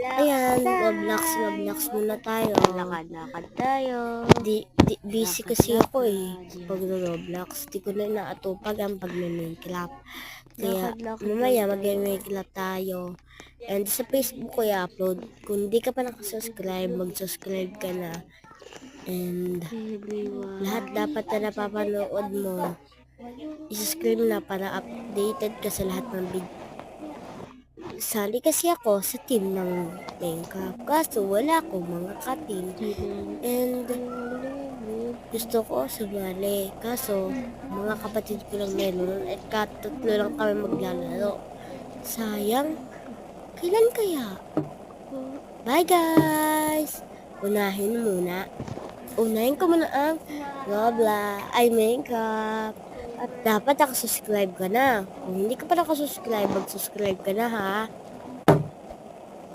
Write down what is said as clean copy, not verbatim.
Ayan, Roblox muna tayo. Lakad-lakad tayo. Busy kasi ako pag Roblox. Di ko na inaatupag ang pag-Minecraft. Kaya mamaya mag-Minecraft tayo. And sa Facebook ko i-upload. Kung di ka pa nakasubscribe, mag-subscribe ka na. And lahat dapat na napapanood mo, i-subscribe na para updated ka sa lahat ng video. Sali kasi ako sa team ng Minecraft. Kaso wala akong mga ka-team. And gusto ko sumali. Kaso mga kapatid ko lang meron. At katatlo lang kami maglalaro. Sayang. Kailan kaya? Bye guys! Unahin ko muna ang Minecraft. At dapat nakasubscribe ka na. Kung hindi ka pa nakasubscribe, mag-subscribe ka na ha.